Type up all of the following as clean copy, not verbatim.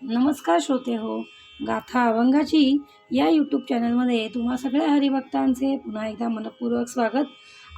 नमस्कार श्रोते हो, गाथा अभंगाची या यूट्यूब चॅनलमध्ये तुम्हा सगळ्या हरिभक्तांचे पुन्हा एकदा मनपूर्वक स्वागत.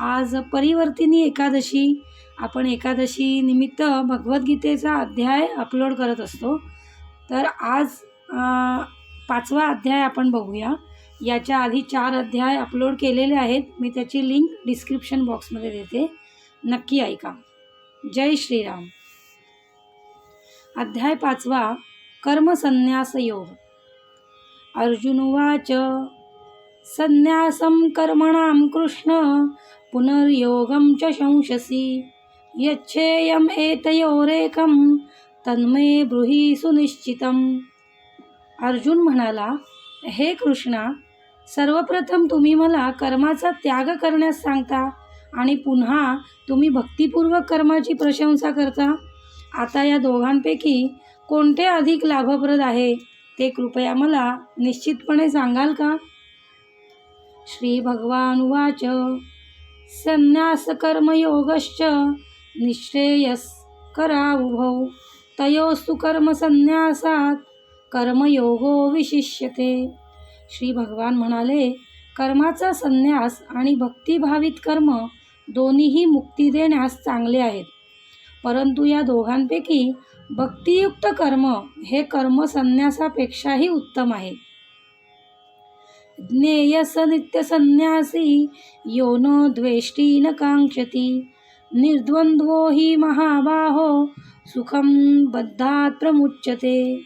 आज परिवर्तिनी एकादशी. आपण एकादशी निमित्त भगवद्गीतेचा अध्याय अपलोड करत असतो. तर आज 5वा अध्याय आपण बघूया. याच्या आधी 4 अध्याय अपलोड केलेले आहेत. मी त्याची लिंक डिस्क्रिप्शन बॉक्समध्ये देते, नक्की ऐका. जय श्रीराम. अध्याय 5वा, कर्मसन्न्यास योग. अर्जुन उवाच संन्यासं कर्मणां कृष्ण पुनर्योगं च शंससि यच्छेयम् एतयोरेकं तन्मे ब्रूहि सुनिश्चितम्. अर्जुन म्हणाला, हे कृष्णा, सर्वप्रथम तुम्ही मला कर्माचा त्याग करण्यास सांगता आणि पुन्हा तुम्ही भक्तिपूर्वक कर्माची प्रशंसा करता. आता या दोघांपैकी कोणते अधिक लाभप्रद आहे ते कृपया मला निश्चितपणे सांगाल का? श्री भगवान उवाच संन्यास कर्मयोगश्च निःश्रेयस्करावुभौ तयोस्तु कर्मसन्न्यासात् कर्मयोगो विशिष्यते. श्री भगवान म्हणाले, कर्माचा संन्यास आणि भक्तिभावित कर्म दोन्हीही मुक्ती देण्यास चांगले आहेत, परंतु या दोघांपैकी भक्तियुक्त कर्म हे कर्म संन्यासापेक्षाही उत्तम आहे. ज्ञेयस नित्य संन्यासी यो न द्वेष्टी न कांक्षती निर्द्वंद्वो हि महाबाहो सुखम बद्धात् प्रमुच्यते.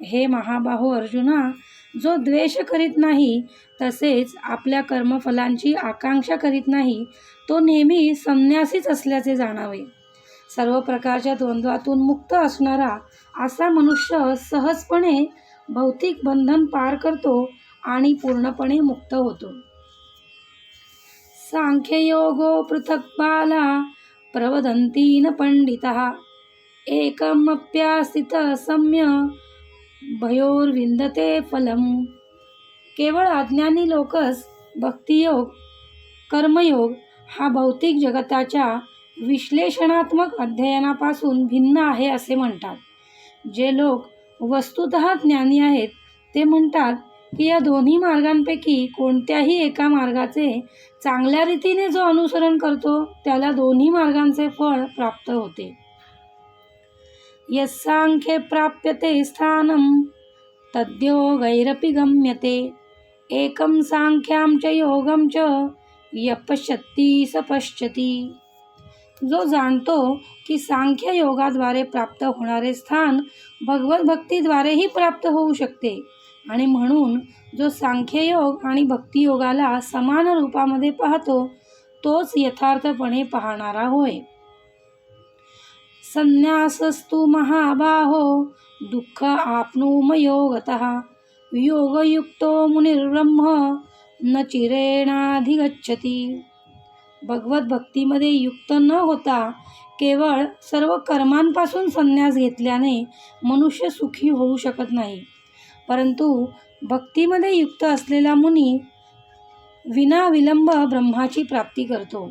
हे महाबाहो अर्जुना, जो द्वेष करीत नाही तसेच आपल्या कर्मफलांची आकांक्षा करीत नाही, तो नेहमी संन्यासीच असल्याचे जाणावे. सर्व प्रकारच्या द्वंद्वातून मुक्त असणारा असा मनुष्य सहजपणे भौतिक बंधन पार करतो आणि पूर्णपणे मुक्त होतो. सांख्ययोगो पृथक् बाला प्रवदन्ति न पंडितः एकमप्यास्थित सम्य भयोर्विंदते फलम. केवळ अज्ञानी लोकच भक्तियोग कर्मयोग हा भौतिक जगताच्या विश्लेषणात्मक अध्ययनापासून भिन्न आहे असे म्हणतात. जे लोक वस्तुतः ज्ञानी आहेत ते म्हणतात की या दोन्ही मार्गांपैकी कोणत्याही एका मार्गाचे चांगल्या रीतीने जो अनुसरण करतो त्याला दोन्ही मार्गांचे फळ प्राप्त होते. यस्सांख्ये प्राप्यते स्थानं तद्योगैरपि गम्यते एकं सांख्यां च योगं च यपश्यति स पश्यति. जो जाणतो की सांख्य योगाद्वारे प्राप्त होणारे स्थान भगवत भक्तीद्वारेही प्राप्त होऊ शकते आणि म्हणून जो सांख्ययोग आणि भक्तियोगाला समान रूपामध्ये पाहतो तोच यथार्थपणे पाहणारा होय. संन्यासस्तु महाबाहो दुःख आप्नुमयोगतः योगयुक्तो मुनिर्ब्रह्म न चिरेणाधिगच्छति. भगवत भक्तीमध्ये युक्त न होता केवळ सर्व कर्मांपासून संन्यास घेतल्याने मनुष्य सुखी होऊ शकत नाही, परंतु भक्तीमध्ये युक्त असलेला मुनी विनाविलंब ब्रह्माची प्राप्ती करतो.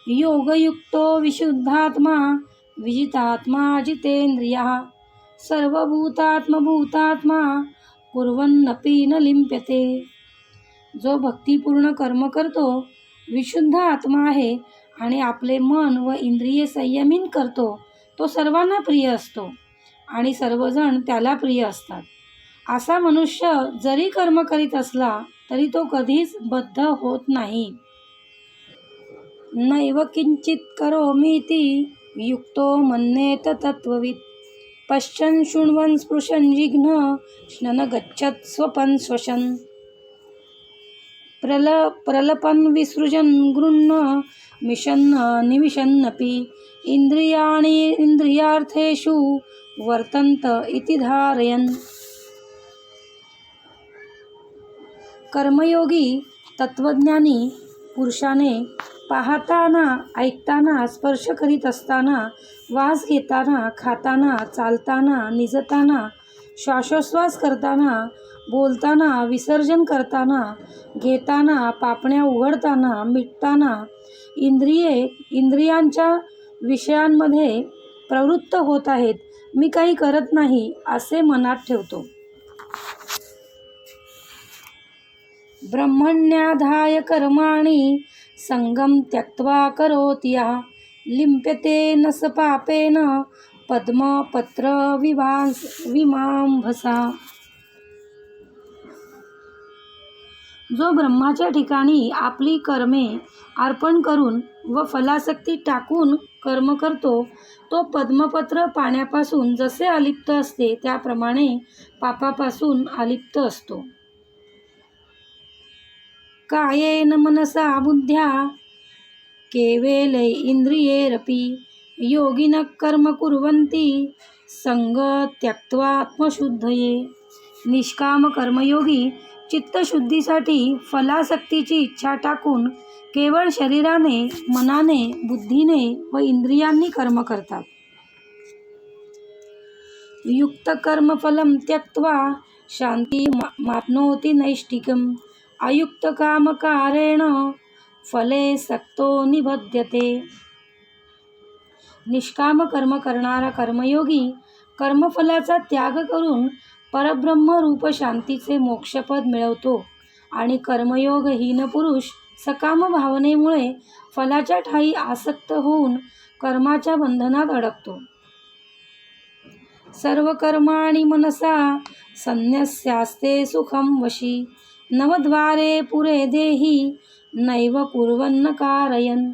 योगयुक्तो विशुद्धात्मा विजितात्मा जितेंद्रियः सर्वभूतात्मभूतात्मा कुर्वन्नपि न लिप्यते. जो भक्तिपूर्ण कर्म करतो विशुद्ध आत्मा आहे आणि आपले मन व इंद्रिये संयमित करतो, तो सर्वांना प्रिय असतो आणि सर्वजण त्याला प्रिय असतात. असा मनुष्य जरी कर्म करीत असला तरी तो कधीच बद्ध होत नाही. नैव किंचित करोमीति युक्तो मन्येत तत्त्ववित् पश्यन् शृण्वन् स्पृशन् जिघ्न न गच्छत् स्वपन् श्वसन् प्रलपन् विसृजन् गृह्ण मिशन् निमिषन्नपि इंद्रियाणि इंद्रियार्थेषु वर्तन्त इति धारयन्. कर्मयोगी तत्वज्ञानी पुरुषाने पाहताना, ऐकताना, स्पर्श करीत असताना, वास घेताना, खाताना, चालताना, निजताना, श्वासोश्वास करताना, बोलताना, विसर्जन करताना, घेताना, पापण्या उघडताना, मिटताना, इंद्रियांच्या विषयांमध्ये प्रवृत्त होत आहेत मी काही करत नाही असे मनात ठेवतो. ब्रह्मण्याधाय कर्माणि संगम त्यक्त्वा करोति यः लिम्प्यते न स पापेन पद्मपत्र विमांभसा. जो ब्रह्माच्या ठिकाणी आपली कर्मे अर्पण करून व फलासक्ती टाकून कर्म करतो, तो पद्मपत्र पाण्यापासून जसे अलिप्त असते त्याप्रमाणे पापापासून अलिप्त असतो. कायेन मनसा बुद्ध्या केवलै इंद्रियैरपि योगिनः कर्म कुर्वन्ति संग त्यक्त्वा आत्मशुद्धये. निष्काम कर्मयोगी चित्तशुद्धीसाठी फलासक्तीची इच्छा टाकून केवळ शरीराने, मनाने, बुद्धीने व इंद्रियांनी कर्म करतात. युक्त कर्मफलं त्यक्त्वा शांती माप्नोति नैष्ठिकम् अयुक्त कामकारेण फले सक्तो निबध्यते. निष्काम कर्म करणारा कर्मयोगी कर्मफलाचा त्याग करून परब्रह्म रूप शांतीचे मोक्षपद मिळवतो आणि कर्मयोगहीन पुरुष सकाम भावनेमुळे फलाच्या ठायी आसक्त होऊन कर्माच्या बंधनात अडकतो. सर्व कर्माणि मनसा संन्यस्यास्ते सुखं वशी नवद्वारे पुरे देही नैव कुर्वन्न कारयन्.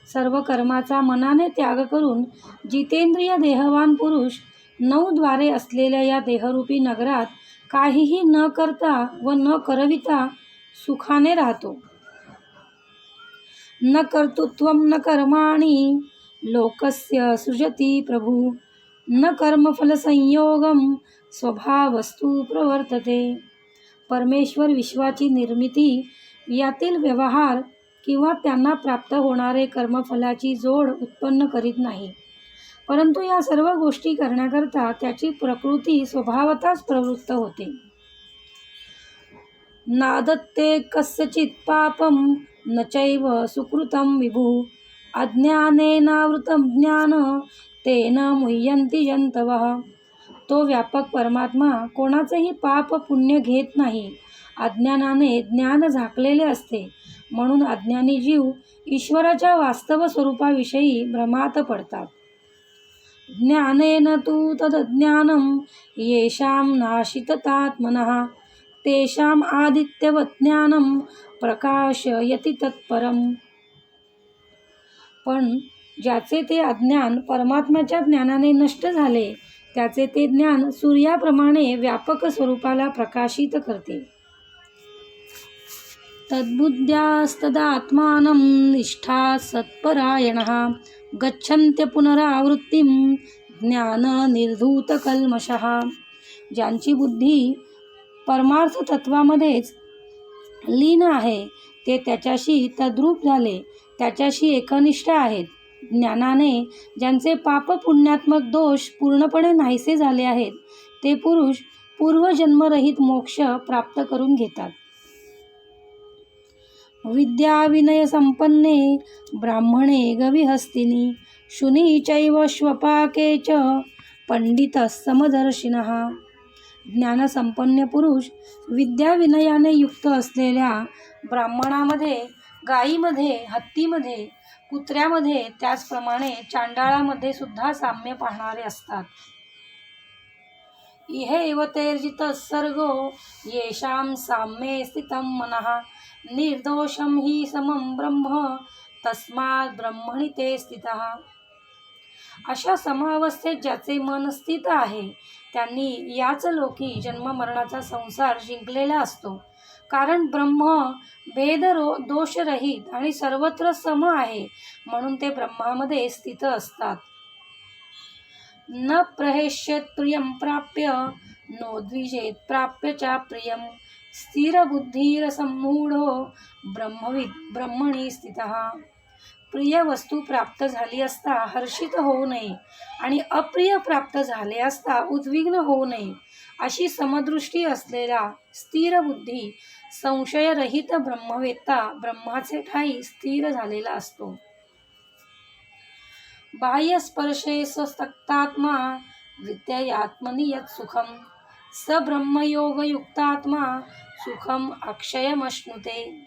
सर्व कर्माचा मनाने त्याग करून जितेंद्रिय देहवान पुरुष 9 द्वारे असलेल्या या देहरूपी नगरात काहीही न करता व न करविता सुखाने राहतो. न कर्तृत्वं न कर्माणि लोकस्य सृजति प्रभु न कर्मफलसंयोगं स्वभावस्तु प्रवर्तते. परमेश्वर विश्वाची निर्मिती, यातील व्यवहार किंवा त्यांना प्राप्त होणारे कर्मफलाची जोड उत्पन्न करीत नाही, परंतु या सर्व गोष्टी करण्याकरता त्याची प्रकृती स्वभावतःच प्रवृत्त होते. नादत्ते कस्यचित् पापं न चैव सुकृतं विभुः अज्ञानेनावृतं ज्ञान तेन मुह्यन्ति जन्तवः. तो व्यापक परमात्मा कोणाचेही पाप पुण्य घेत नाही. अज्ञानाने ज्ञान झाकलेले असते, म्हणून अज्ञानी जीव ईश्वराच्या वास्तव स्वरूपाविषयी भ्रमात पडतात. ज्ञानेन तु तदज्ञानं येषां नाशिततात्मनः तेषां आदित्यवत् ज्ञानं प्रकाशयति तत्परम्. पण ज्याचे ते अज्ञान परमात्म्याच्या ज्ञानाने नष्ट झाले, त्याचे ते ज्ञान सूर्याप्रमाणे व्यापक स्वरूपाला प्रकाशित करते. तद्बुद्ध्यास्तदात्मानं निष्ठा सत्परायणः गच्छन्त्य पुनरावृत्तिं ज्ञाननिर्धूतकल्मषः. ज्यांची बुद्धी परमार्थ तत्वामध्येच लीन आहे, ते त्याच्याशी तद्रूप झाले, त्याच्याशी एकनिष्ठ आहेत. ज्ञानाने ज्यांचे पाप पुण्यात्मक दोष पूर्णपणे नाहीसे झाले आहेत, ते पुरुष पूर्वजन्मरहित मोक्ष प्राप्त करून घेतात. विद्या विनय संपन्ने ब्राह्मणे गविहस्तिनी शुनी चैव श्वपाके च पंडितः समदर्शिनः. ज्ञानसंपन्न पुरुष विद्या विनयाने युक्त असलेल्या ब्राह्मणामध्ये, गायीमध्ये, हत्तीमध्ये, कुत्र्यामध्ये, त्याचप्रमाणे चांडाळामध्ये सुद्धा साम्य पाहणारे असतात. इहैव तेर्जितः सर्गो येषां साम्ये स्थितं मनः निर्दोषं हि समं ब्रह्म तस्मात् ब्रह्मणि ते स्थितः. अशा समावस्थेत ज्याचे मन स्थित आहे, त्यांनी याच लोकी जन्ममरणाचा संसार जिंकलेला असतो. कारण ब्रह्म भेद दोषरहित आणि सर्वत्र सम आहे, म्हणून ते ब्रह्मामध्ये स्थित असतात. न प्रहेष्येत प्रियं प्राप्य नो द्विजेत प्राप्य च प्रियं स्थिरबुद्धिरसम्मूढो ब्रह्मणी स्थितः. प्रिय वस्तू प्राप्त झाली असता हर्षित होऊ नये आणि अप्रिय प्राप्त झाले असता उद्विग्न होऊ नये, अशी समदृष्टी असलेला स्थिर बुद्धी संशयरहित ब्रह्मवेत्ता ब्रह्माचे ठाई स्थिर झालेला असतो. बाह्यस्पर्शे स्वस्तक्तात्मा विद्ययात्मनि यत् सुखम स ब्रह्मयोगयुक्तात्मा सुखम अक्षयमश्नुते.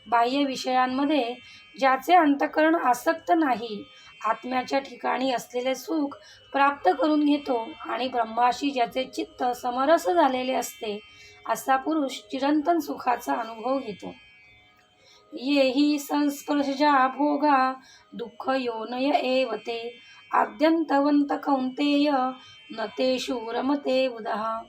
बाह्य विषयांमध्ये ज्याचे अंतःकरण आसक्त नाही, आत्म्याच्या ठिकाणी असलेले सुख प्राप्त करून घेतो आणि ब्रह्माशी ज्याचे चित्त समरस झालेले असते, असा पुरुष चिरंतन सुखाचा अनुभव घेतो. येही संस्पर्शजा भोगा दुःख योनय एव ते आद्यंतवंत कौंतेय न तेषु रमते बुधः.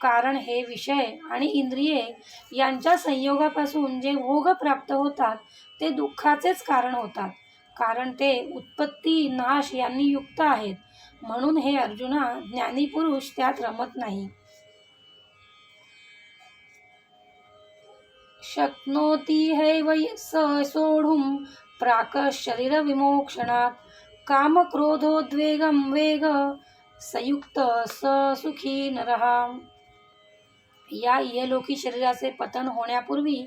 कारण हे विषय आणि इंद्रिये यांच्या संयोगापासून जे भोग प्राप्त होतात ते दुःखाचेच कारण होतात, कारण ते उत्पत्ती नाश यांनी युक्त आहेत. म्हणून हे अर्जुना, ज्ञानी पुरुष त्यात रमत नाही. शक्नोति हैव स सोढुं प्राक शरीर विमोक्षणात् काम क्रोधोद्वेगं वेग संयुक्त स सुखी नरः. या इहलोकी शरीराचे पतन होण्यापूर्वी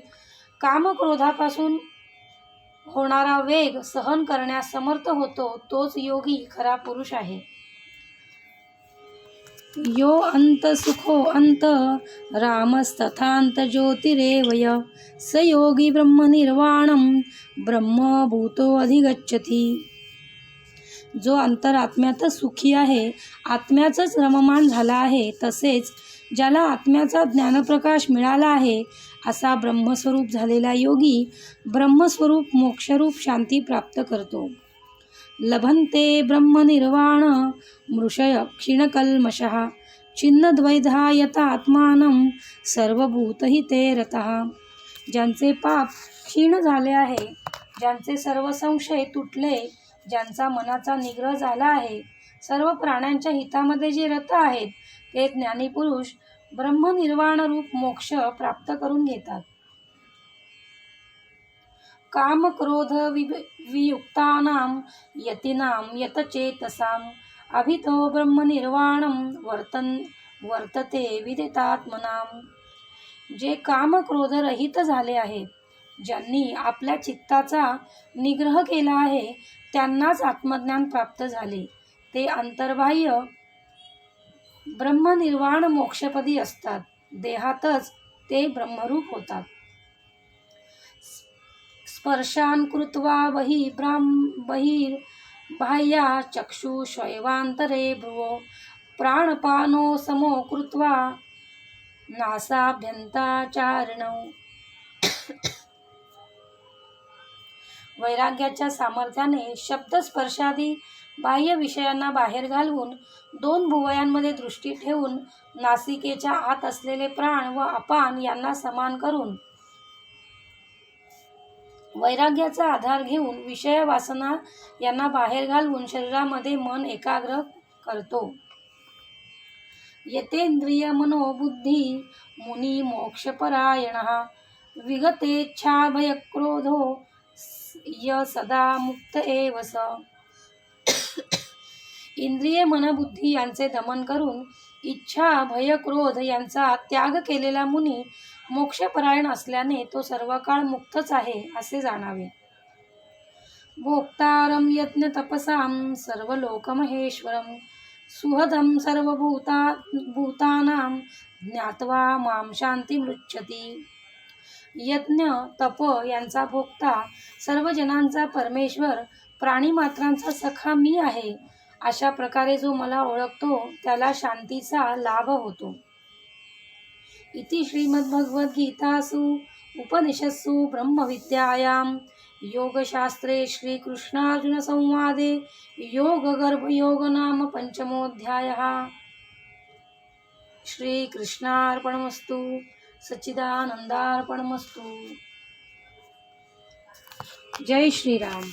कामक्रोधापासून होणारा वेग सहन करण्यास समर्थ होतो, तोच योगी खरा पुरुष आहे. यो अंत सुखो अंत रामस्तथांत ज्योतिरेवय स योगी ब्रह्मनिर्वाणं ब्रह्मभूतो अधिगच्छति. जो अंतरात्म्यातच सुखी आहे, आत्म्याचंच रममान झाला आहे, तसेच ज्याला आत्म्याचा ज्ञानप्रकाश मिळाला आहे असा ब्रह्मस्वरूप झालेला योगी ब्रह्मस्वरूप मोक्षरूप शांती प्राप्त करतो. लभन्ते ब्रह्मनिर्वाण मृषय क्षीणकल्मषः छिन्नद्वैधायतात्मानं सर्वभूतहिते रतः. ज्यांचे पाप क्षीण झाले आहे, ज्यांचे सर्व संशय तुटले, ज्यांचा मनाचा निग्रह झाला आहे, सर्व प्राण्यांच्या हितामध्ये जे रत आहेत, ते ज्ञानी पुरुष ब्रह्मनिर्वाण रूप मोक्ष प्राप्त करून घेतात. काम क्रोध वियुक्तानां यतीनां यतचेतसां अभितो ब्रह्मनिर्वाणं वर्तते विदितात्मनां. जे काम क्रोध रहित झाले आहेत, ज्यांनी आपल्या चित्ताचा निग्रह केला आहे, त्यांनाच आत्मज्ञान प्राप्त झाले. ते अंतर्बाह्य ब्रह्मनिर्वाण मोक्षपदी असतात. देहातच ते ब्रह्मरूप होतात. स्पर्शान कृत्वा बहिर्बाह्या चक्षु शैवांतरे भ्रुवो प्राणपानो समो कृत्वा नासाभ्यंताचारिणौ. वैराग्याच्या सामर्थ्याने शब्द स्पर्शादी बाह्य विषयांना बाहेर घालवून दोन भुवयांमध्ये दृष्टी ठेवून नासिकेच्या आत असलेले प्राण व अपान यांना समान करून वैराग्याचा आधार घेऊन विषय वासना यांना बाहेर घालवून शरीरामध्ये मन एकाग्र करतो. यतेंद्रिय मनोबुद्धी मुनी मोक्षपरायणः विगतेच्छा भयक्रोधो य सदा मुक्त एव स. इंद्रिय मनबुद्धी यांचे दमन करून इच्छा भय क्रोध यांचा त्याग केलेला मुनी मोक्षपरायण असल्याने तो सर्व काळ मुक्तच आहे असे जाणावे. भोक्तारं यज्ञ तपसां सर्वलोकमहेश्वरं सुहदं सर्वभूतानां ज्ञात्वा मां शांतिमृच्छति. यज्ञ तप यांचा भोक्ता, सर्व जनांचा परमेश्वर, प्राणीमात्रांचा सखा मी आहे, अशा प्रकारे जो मला ओळखतो त्याला शांतीचा लाभ होतो. इति श्रीमद्भगवद्गीतासु उपनिषत्सु ब्रह्मविद्यायां योगशास्त्रे श्रीकृष्णार्जुनसंवादे योगगर्भयोग नाम पंचमोऽध्यायः. श्रीकृष्णार्पणमस्तु. सच्चिदानंदार्पणमस्तु. जय श्रीराम.